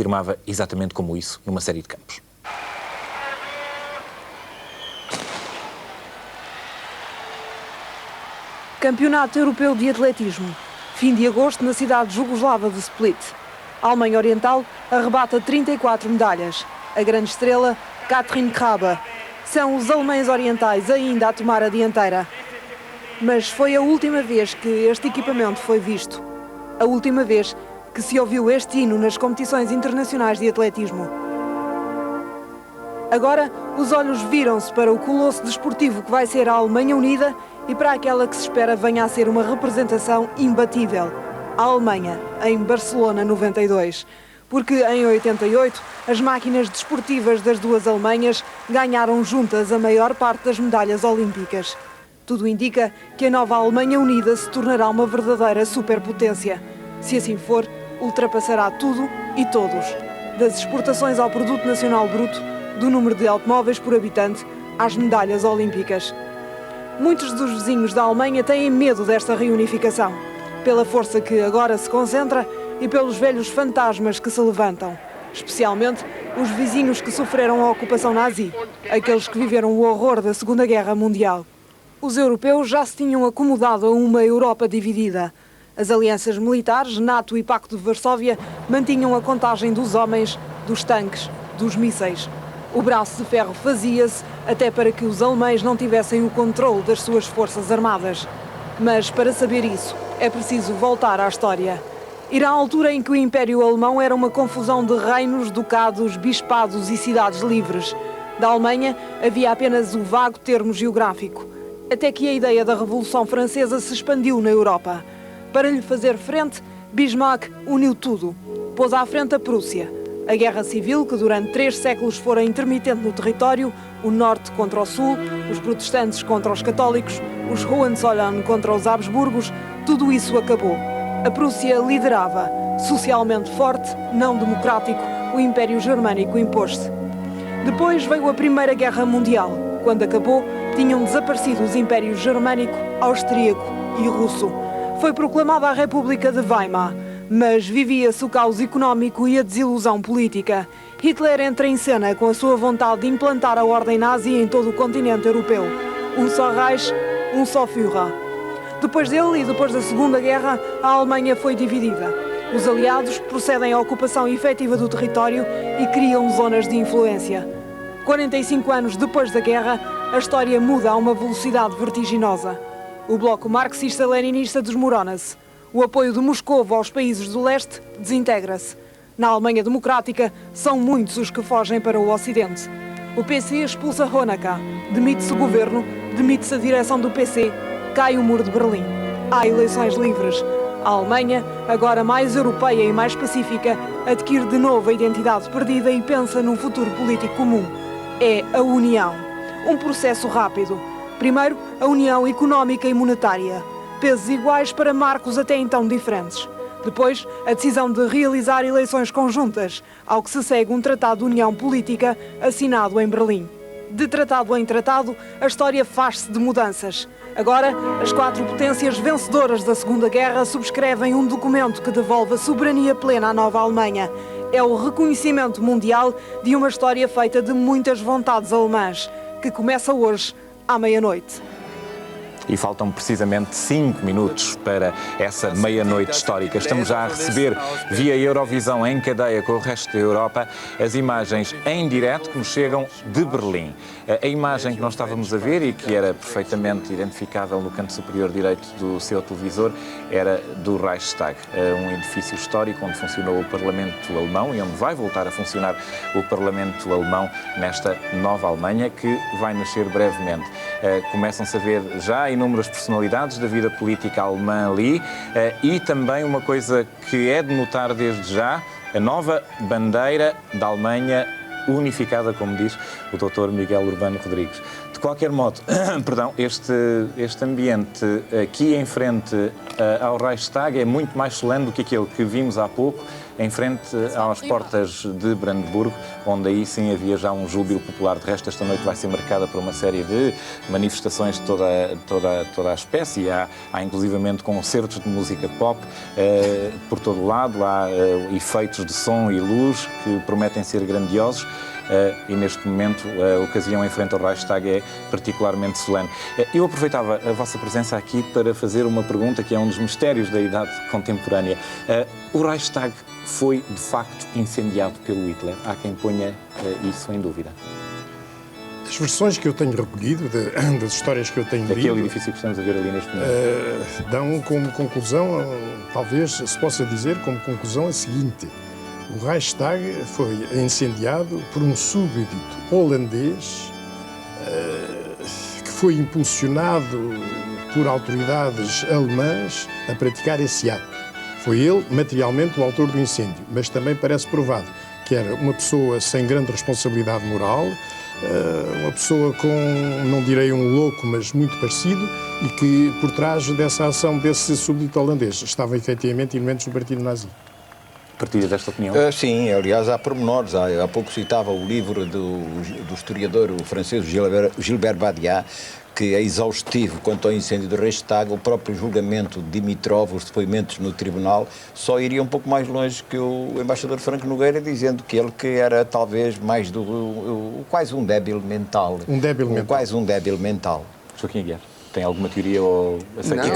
afirmava exatamente como isso numa série de campos. Campeonato Europeu de Atletismo. Fim de agosto na cidade jugoslava de Split. A Alemanha Oriental arrebata 34 medalhas. A grande estrela, Katrin Krabbe. São os alemães orientais ainda a tomar a dianteira. Mas foi a última vez que este equipamento foi visto. A última vez que se ouviu este hino nas competições internacionais de atletismo. Agora, os olhos viram-se para o colosso desportivo que vai ser a Alemanha Unida e para aquela que se espera venha a ser uma representação imbatível, a Alemanha, em Barcelona 92. Porque em 88, as máquinas desportivas das duas Alemanhas ganharam juntas a maior parte das medalhas olímpicas. Tudo indica que a nova Alemanha Unida se tornará uma verdadeira superpotência. Se assim for, ultrapassará tudo e todos, das exportações ao produto nacional bruto, do número de automóveis por habitante às medalhas olímpicas. Muitos dos vizinhos da Alemanha têm medo desta reunificação, pela força que agora se concentra e pelos velhos fantasmas que se levantam, especialmente os vizinhos que sofreram a ocupação nazi, aqueles que viveram o horror da Segunda Guerra Mundial. Os europeus já se tinham acomodado a uma Europa dividida. As alianças militares, NATO e Pacto de Varsóvia, mantinham a contagem dos homens, dos tanques, dos mísseis. O braço de ferro fazia-se até para que os alemães não tivessem o controle das suas forças armadas. Mas para saber isso, é preciso voltar à história. Ir à altura em que o Império Alemão era uma confusão de reinos, ducados, bispados e cidades livres. Da Alemanha havia apenas o vago termo geográfico. Até que a ideia da Revolução Francesa se expandiu na Europa. Para lhe fazer frente, Bismarck uniu tudo. Pôs à frente a Prússia. A guerra civil, que durante 3 séculos fora intermitente no território, o norte contra o sul, os protestantes contra os católicos, os Hohenzollern contra os Habsburgos, tudo isso acabou. A Prússia liderava. Socialmente forte, não democrático, o Império Germânico impôs-se. Depois veio a Primeira Guerra Mundial. Quando acabou, tinham desaparecido os impérios germânico, austríaco e russo. Foi proclamada a República de Weimar. Mas vivia-se o caos económico e a desilusão política. Hitler entra em cena com a sua vontade de implantar a ordem nazi em todo o continente europeu. Um só Reich, um só Führer. Depois dele e depois da Segunda Guerra, a Alemanha foi dividida. Os aliados procedem à ocupação efetiva do território e criam zonas de influência. 45 anos depois da guerra, a história muda a uma velocidade vertiginosa. O bloco marxista-leninista desmorona-se. O apoio de Moscovo aos países do leste desintegra-se. Na Alemanha Democrática, são muitos os que fogem para o Ocidente. O PC expulsa Honecker, demite-se o governo, demite-se a direção do PC, cai o muro de Berlim. Há eleições livres. A Alemanha, agora mais europeia e mais pacífica, adquire de novo a identidade perdida e pensa num futuro político comum. É a União. Um processo rápido. Primeiro, a união económica e monetária. Pesos iguais para marcos até então diferentes. Depois, a decisão de realizar eleições conjuntas, ao que se segue um tratado de união política assinado em Berlim. De tratado em tratado, a história faz-se de mudanças. Agora, as 4 potências vencedoras da Segunda Guerra subscrevem um documento que devolve a soberania plena à nova Alemanha. É o reconhecimento mundial de uma história feita de muitas vontades alemãs, que começa hoje, à meia-noite. E faltam precisamente 5 minutos para essa meia-noite histórica. Estamos já a receber, via Eurovisão em cadeia com o resto da Europa, as imagens em direto que nos chegam de Berlim. A imagem que nós estávamos a ver e que era perfeitamente identificável no canto superior direito do seu televisor era do Reichstag, um edifício histórico onde funcionou o Parlamento Alemão e onde vai voltar a funcionar o Parlamento Alemão nesta nova Alemanha que vai nascer brevemente. Começam-se a ver já inúmeras personalidades da vida política alemã ali e também uma coisa que é de notar desde já, a nova bandeira da Alemanha unificada, como diz o Dr. Miguel Urbano Rodrigues. De qualquer modo, perdão, este ambiente aqui em frente ao Reichstag é muito mais solene do que aquele que vimos há pouco em frente às portas de Brandemburgo, onde aí sim havia já um júbilo popular. De resto, esta noite vai ser marcada por uma série de manifestações de toda a espécie. Há inclusivamente concertos de música pop por todo o lado, há efeitos de som e luz que prometem ser grandiosos. E neste momento a ocasião em frente ao Reichstag é particularmente solene. Eu aproveitava a vossa presença aqui para fazer uma pergunta que é um dos mistérios da idade contemporânea. O Reichstag foi de facto incendiado pelo Hitler? Há quem ponha isso em dúvida. As versões que eu tenho recolhido, das histórias que eu tenho lido... Aquele edifício que estamos a ver ali neste momento. Dão como conclusão, talvez se possa dizer como conclusão a seguinte: o Reichstag foi incendiado por um súbdito holandês que foi impulsionado por autoridades alemãs a praticar esse ato. Foi ele, materialmente, o autor do incêndio, mas também parece provado que era uma pessoa sem grande responsabilidade moral, uma pessoa com, não direi um louco, mas muito parecido, e que, por trás dessa ação desse súbdito holandês, estavam efetivamente elementos do partido nazi. Partilha desta opinião? Sim, aliás, há pormenores. Há pouco citava o livro do historiador francês Gilbert Badiat, que é exaustivo quanto ao incêndio do Reichstag. O próprio julgamento de Dimitrov, os depoimentos no tribunal, só iria um pouco mais longe que o embaixador Franco Nogueira, dizendo que ele que era talvez mais quase um débil mental. Quase um débil mental. Joaquim Aguiar, tem alguma teoria ou aceita?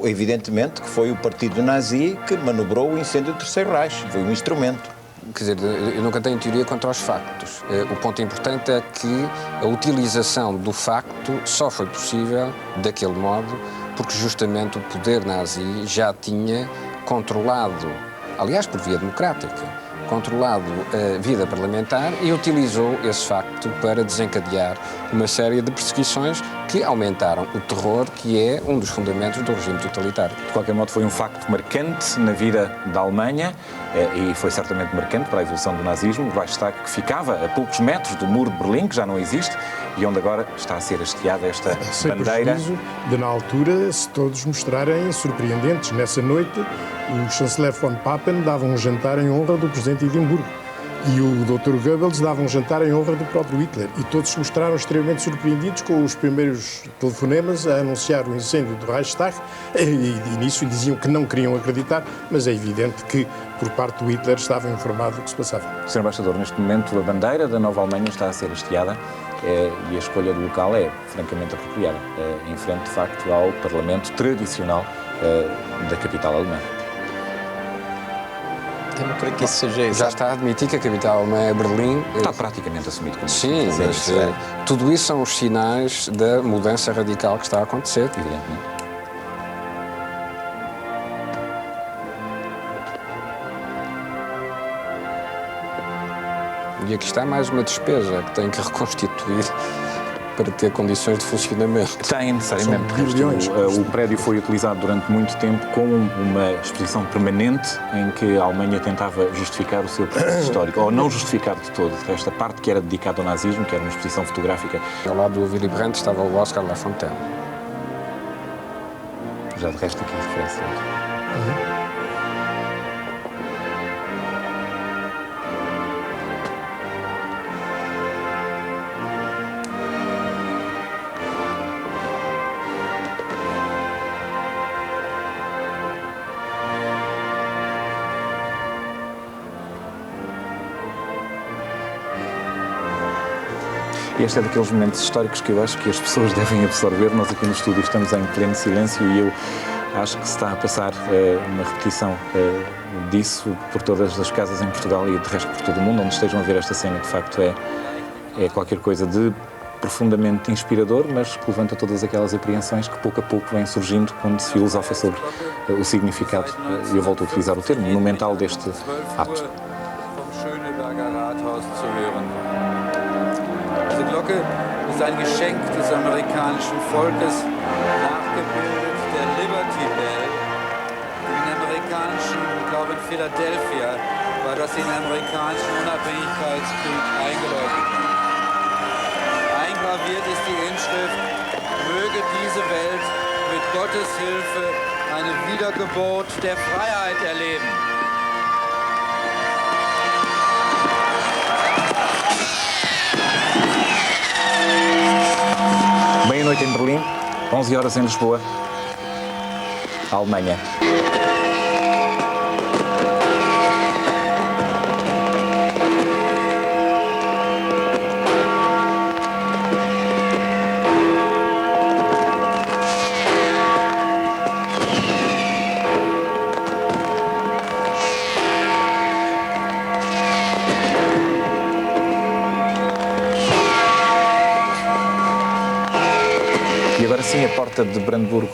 Evidentemente que foi o partido nazi que manobrou o incêndio do Terceiro Reich, foi um instrumento. Quer dizer, eu nunca tenho teoria quanto aos factos. O ponto importante é que a utilização do facto só foi possível daquele modo porque justamente o poder nazi já tinha controlado, aliás por via democrática, controlado a vida parlamentar e utilizou esse facto para desencadear uma série de perseguições que aumentaram o terror, que é um dos fundamentos do regime totalitário. De qualquer modo, foi um facto marcante na vida da Alemanha e foi certamente marcante para a evolução do nazismo. O Reichstag, que ficava a poucos metros do muro de Berlim, que já não existe, e onde agora está a ser hasteada esta bandeira. Prejuízo de, na altura, se todos mostrarem surpreendentes. Nessa noite, o chanceler von Papen dava um jantar em honra do presidente de Edimburgo e o Dr. Goebbels dava um jantar em honra do próprio Hitler, e todos se mostraram extremamente surpreendidos com os primeiros telefonemas a anunciar o incêndio do Reichstag, e de início diziam que não queriam acreditar, mas é evidente que por parte do Hitler estavam informados do que se passava. Sr. Embaixador, neste momento a bandeira da Nova Alemanha está a ser hasteada e a escolha do local é francamente apropriada, em frente de facto ao Parlamento tradicional da capital alemã. Eu não creio que isso seja exato. Já está a admitir que a capital alemã é Berlim. Está praticamente assumido como Sim, mas tudo isso são os sinais da mudança radical que está a acontecer. Evidentemente. E aqui está mais uma despesa que tem que reconstituir para ter condições de funcionamento. Tem, necessariamente. O prédio foi utilizado durante muito tempo como uma exposição permanente em que a Alemanha tentava justificar o seu processo histórico, ou não justificar de todo. Esta parte que era dedicada ao nazismo, que era uma exposição fotográfica. Ao lado do Willy Brandt estava o Oscar Lafontaine. Já de resto aqui a referência. E este é daqueles momentos históricos que eu acho que as pessoas devem absorver. Nós aqui no estúdio estamos em pleno silêncio e eu acho que se está a passar uma repetição disso por todas as casas em Portugal e de resto por todo o mundo, onde estejam a ver esta cena. De facto é qualquer coisa de profundamente inspirador, mas que levanta todas aquelas apreensões que pouco a pouco vêm surgindo quando se filosofa sobre o significado, e eu volto a utilizar o termo, monumental deste ato. Diese Glocke ist ein Geschenk des amerikanischen Volkes, nachgebildet der Liberty Bell. Den amerikanischen, ich glaube in Philadelphia, war das den amerikanischen Unabhängigkeitskrieg eingeläutet. Eingraviert ist die Inschrift: Möge diese Welt mit Gottes Hilfe eine Wiedergeburt der Freiheit erleben. 11 horas em Lisboa, Alemanha. E agora sim a porta de Brandemburgo.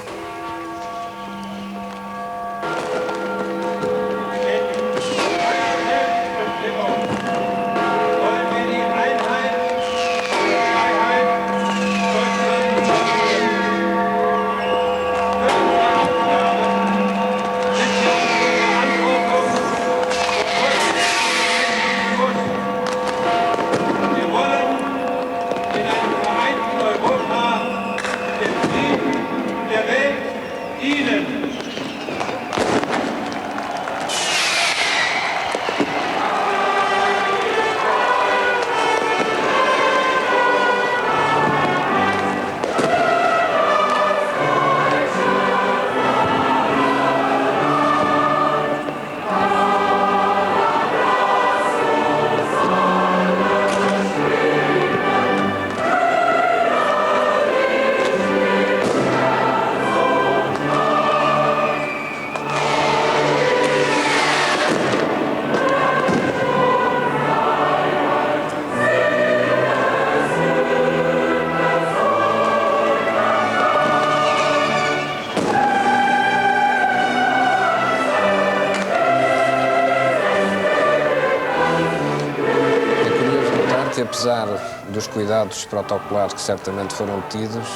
Apesar dos cuidados protocolares que certamente foram tidos,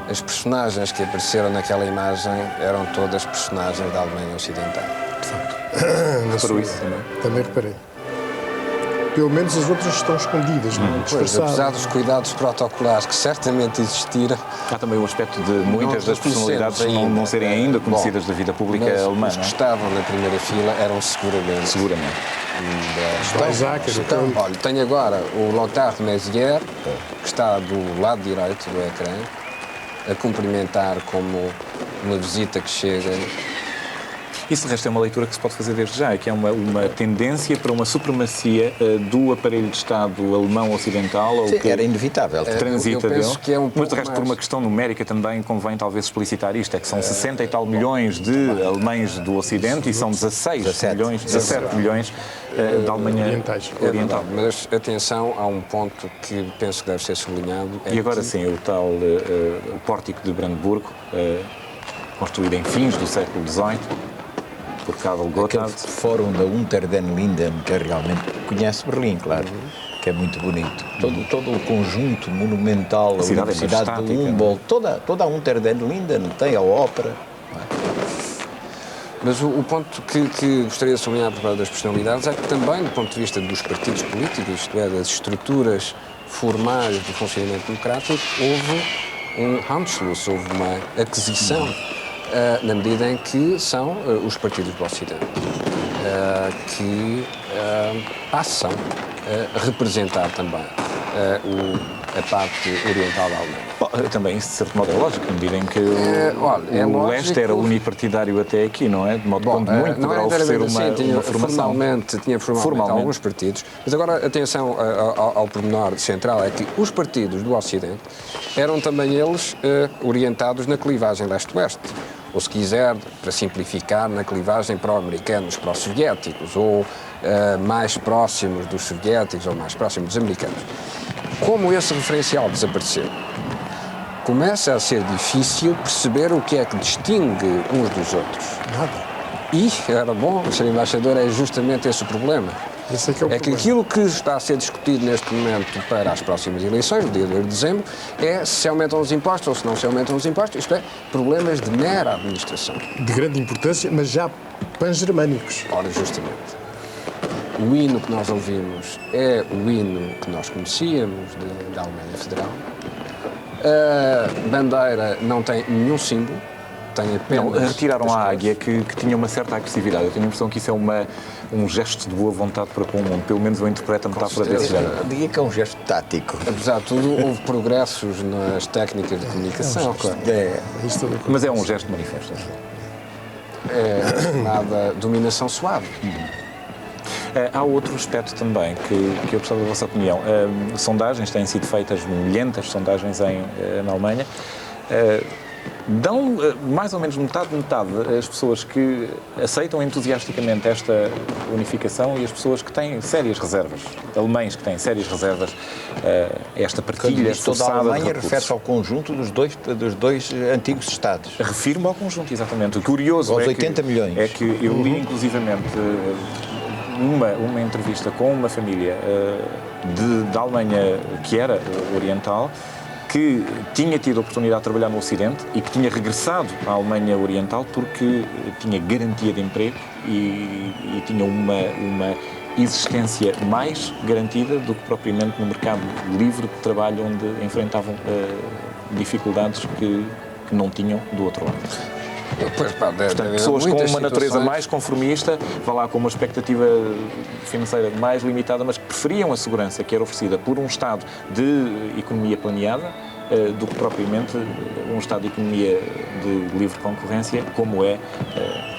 as personagens que apareceram naquela imagem eram todas personagens da Alemanha Ocidental. De facto. Reparou isso também? Também reparei. Pelo menos as outras estão escondidas, não Pois, disfarçadas. apesar dos cuidados protocolares que certamente existiram, Há também o aspecto de muitas não das personalidades não serem ainda conhecidas da vida pública mas alemã, os não que é? estavam na primeira fila eram seguramente. Seguramente. Balzac, Então, olha, tenho agora o Lothar de Maizière, que está do lado direito do ecrã, a cumprimentar como uma visita que chega. Isso, de resto, é uma leitura que se pode fazer desde já, que é uma tendência para uma supremacia do aparelho de Estado alemão ocidental, ou Sim, que era inevitável. transita eu penso dele. que é um Mas, de pouco resto, por mais. uma questão numérica também convém talvez explicitar isto, é que são 60 e tal milhões de alemães do Ocidente e são 17 milhões da Alemanha Orientais. Oriental. É verdade, mas atenção, há um ponto que penso que deve ser sublinhado. E agora sim, o tal o pórtico de Brandemburgo, construído em fins do século XVIII, por Karl Aquele Gotthard. fórum da Unter den Linden, que realmente conhece Berlim, claro, que é muito bonito. Todo o conjunto monumental, a cidade é Universidade de majestática, Humboldt, toda a Unter den Linden, tem a ópera. Mas o ponto que gostaria de sublinhar por parte das personalidades é que também, do ponto de vista dos partidos políticos, isto é, das estruturas formais do funcionamento democrático, houve um Anschluss, houve uma aquisição, na medida em que são os partidos do Ocidente que passam a representar também a parte oriental da Alemanha. Bom, também isso, de certo modo, é lógico, na medida em que olha, é o lógico. leste era unipartidário até aqui, não é? De modo que muito não poderá era oferecer inteiramente assim, tinha uma formação. formalmente alguns partidos, mas agora atenção ao pormenor central, é que os partidos do Ocidente eram também eles orientados na clivagem leste-oeste, ou se quiser, para simplificar, na clivagem pró-americanos, pró-soviéticos, ou mais próximos dos soviéticos ou mais próximos dos americanos. Como esse referencial desapareceu, começa a ser difícil perceber o que é que distingue uns dos outros. Nada. E era bom ser embaixador, é justamente esse o problema. Esse é que é o que problema. aquilo que está a ser discutido neste momento para as próximas eleições, no dia 2 de dezembro, é se aumentam os impostos ou se não se aumentam os impostos, isto é, problemas de mera administração. De grande importância, mas já pan-germânicos. Ora, justamente. O hino que nós ouvimos é o hino que nós conhecíamos da Alemanha Federal. A bandeira não tem nenhum símbolo, tem apenas... Não, retiraram a águia que tinha uma certa agressividade. Eu tenho a impressão que isso é um gesto de boa vontade para com o mundo. Pelo menos eu interpreto a metáfora desse género. Diria que é um gesto tático. Apesar de tudo, houve progressos nas técnicas de comunicação. Mas é um gesto manifesto. É chamada dominação suave. Há outro aspecto também que eu gostava da vossa opinião. Sondagens, têm sido feitas milhentas sondagens na Alemanha. Dão mais ou menos metade as pessoas que aceitam entusiasticamente esta unificação e as pessoas que têm sérias reservas, alemães que têm sérias reservas a esta partilha toda a forçada de Alemanha recursos. refere-se ao conjunto dos dois antigos Estados. Refiro-me ao conjunto, exatamente. O curioso Aos é 80 que, milhões. É que eu li, inclusivamente, uma entrevista com uma família da Alemanha que era oriental, que tinha tido a oportunidade de trabalhar no Ocidente e que tinha regressado à Alemanha Oriental porque tinha garantia de emprego e tinha uma existência mais garantida do que propriamente no mercado livre de trabalho, onde enfrentavam dificuldades que não tinham do outro lado. Portanto, pessoas com uma natureza mais conformista, vá lá com uma expectativa financeira mais limitada, mas que preferiam a segurança que era oferecida por um Estado de economia planeada do que propriamente um Estado de economia de livre concorrência, como é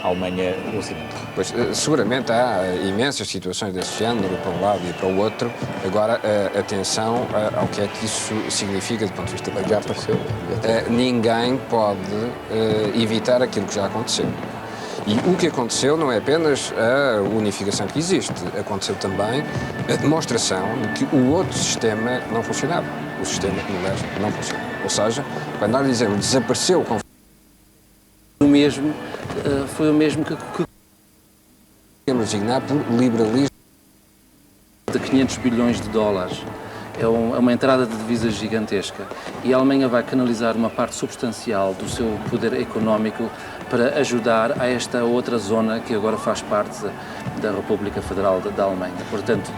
a Alemanha Ocidental. Pois, seguramente há imensas situações desse género, para um lado e para o outro. Agora, atenção ao que é que isso significa do ponto de vista político. Já apareceu. Ninguém pode evitar aquilo que já aconteceu. E o que aconteceu não é apenas a unificação que existe, aconteceu também a demonstração de que o outro sistema não funcionava. O sistema no leste não funciona. Ou seja, quando nós dizemos desapareceu o conflito, foi o mesmo que podemos designar por liberalismo. de 500 bilhões de dólares. É uma entrada de divisas gigantesca e a Alemanha vai canalizar uma parte substancial do seu poder económico para ajudar a esta outra zona que agora faz parte da República Federal da Alemanha. Portanto,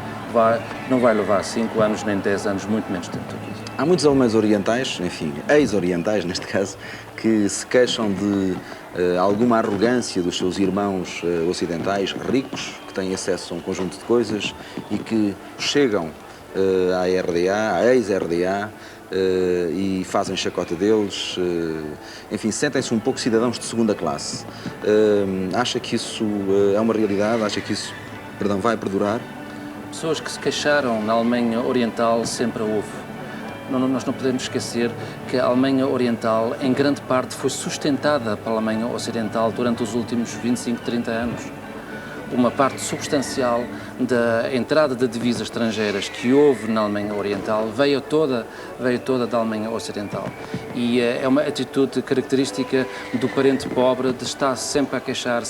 não vai levar 5 anos nem 10 anos, muito menos tempo do que isso. Há muitos alemães orientais, enfim, ex-orientais neste caso, que se queixam de alguma arrogância dos seus irmãos ocidentais ricos, que têm acesso a um conjunto de coisas e que chegam à RDA, à ex-RDA, e fazem chacota deles, enfim, sentem-se um pouco cidadãos de segunda classe. Acha que isso é uma realidade? Acha que isso, vai perdurar? Pessoas que se queixaram na Alemanha Oriental sempre houve. Nós não podemos esquecer que a Alemanha Oriental, em grande parte, foi sustentada pela Alemanha Ocidental durante os últimos 25, 30 anos. Uma parte substancial da entrada de divisas estrangeiras que houve na Alemanha Oriental veio toda da Alemanha Ocidental. E é uma atitude característica do parente pobre de estar sempre a queixar,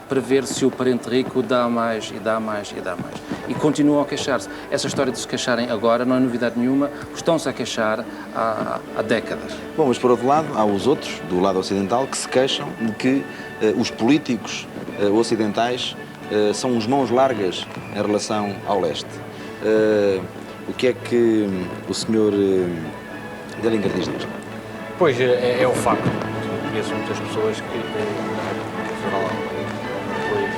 para ver se o parente rico dá mais e dá mais e dá mais. E continuam a queixar-se. Essa história de se queixarem agora não é novidade nenhuma, estão-se a queixar há décadas. Bom, mas por outro lado, há os outros, do lado ocidental, que se queixam de que os políticos ocidentais são uns mãos largas em relação ao leste. O que é que o senhor Dellinger diz disto? Pois, é um facto. Conheço muitas pessoas que, depois da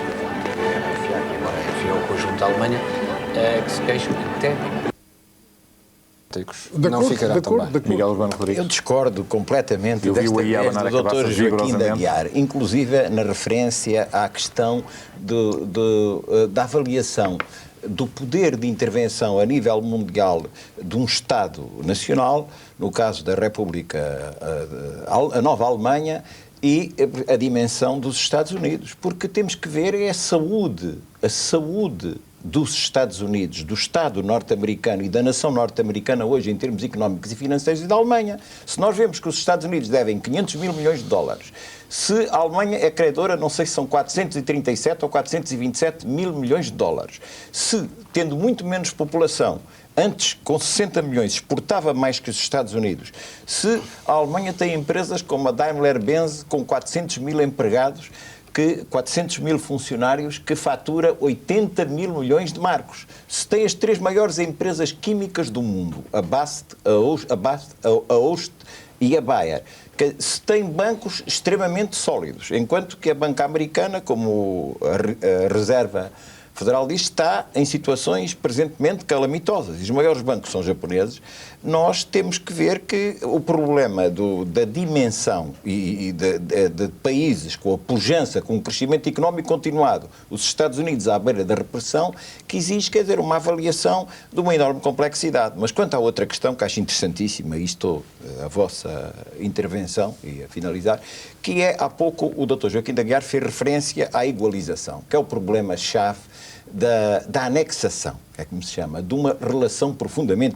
RFA, que agora é RFA, o conjunto da Alemanha, que se queixam de técnicos. Não ficará tão bem. Miguel Urbano Rodrigues. Eu discordo completamente Eu vi desta o aí a tese abanar do a Dr. cabeça Joaquim de vigorosamente. Aguiar, inclusive na referência à questão da avaliação do poder de intervenção a nível mundial de um Estado nacional, no caso da República, a Nova Alemanha, e a dimensão dos Estados Unidos. Porque temos que ver a saúde dos Estados Unidos, do Estado norte-americano e da nação norte-americana hoje em termos económicos e financeiros e da Alemanha. Se nós vemos que os Estados Unidos devem 500 mil milhões de dólares, se a Alemanha é credora, não sei se são 437 ou 427 mil milhões de dólares, se, tendo muito menos população, antes, com 60 milhões, exportava mais que os Estados Unidos, se a Alemanha tem empresas como a Daimler-Benz, com 400 mil empregados, 400 mil funcionários, que fatura 80 mil milhões de marcos. Se tem as 3 maiores empresas químicas do mundo, a BASF, a Ost e a Bayer, que se tem bancos extremamente sólidos, enquanto que a banca americana, como a Reserva Federal diz, está em situações presentemente calamitosas. E os maiores bancos são japoneses. Nós temos que ver que o problema da dimensão e de países com a pujança, com o crescimento económico continuado, os Estados Unidos à beira da repressão, que exige, quer dizer, uma avaliação de uma enorme complexidade. Mas quanto à outra questão, que acho interessantíssima, e estou a vossa intervenção, e a finalizar, que é, há pouco, o Dr. Joaquim de Aguiar fez referência à igualização, que é o problema-chave da anexação, é como se chama, de uma relação profundamente